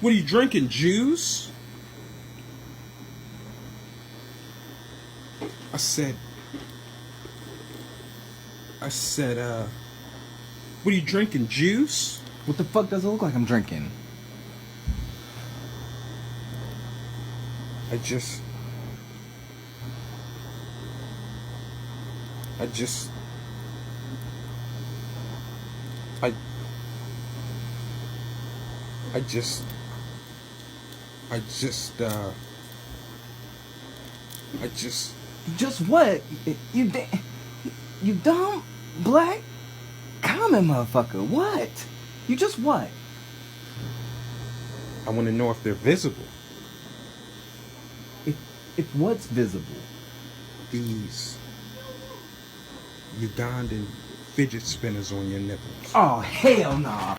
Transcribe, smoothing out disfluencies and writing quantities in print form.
What are you drinking? Juice? I said, what are you drinking? Juice? What the fuck does it look like I'm drinking? I just Just what? You dumb black common motherfucker. What? You just what? I want to know if they're visible. If what's visible? These Ugandan fidget spinners on your nipples. Oh hell no.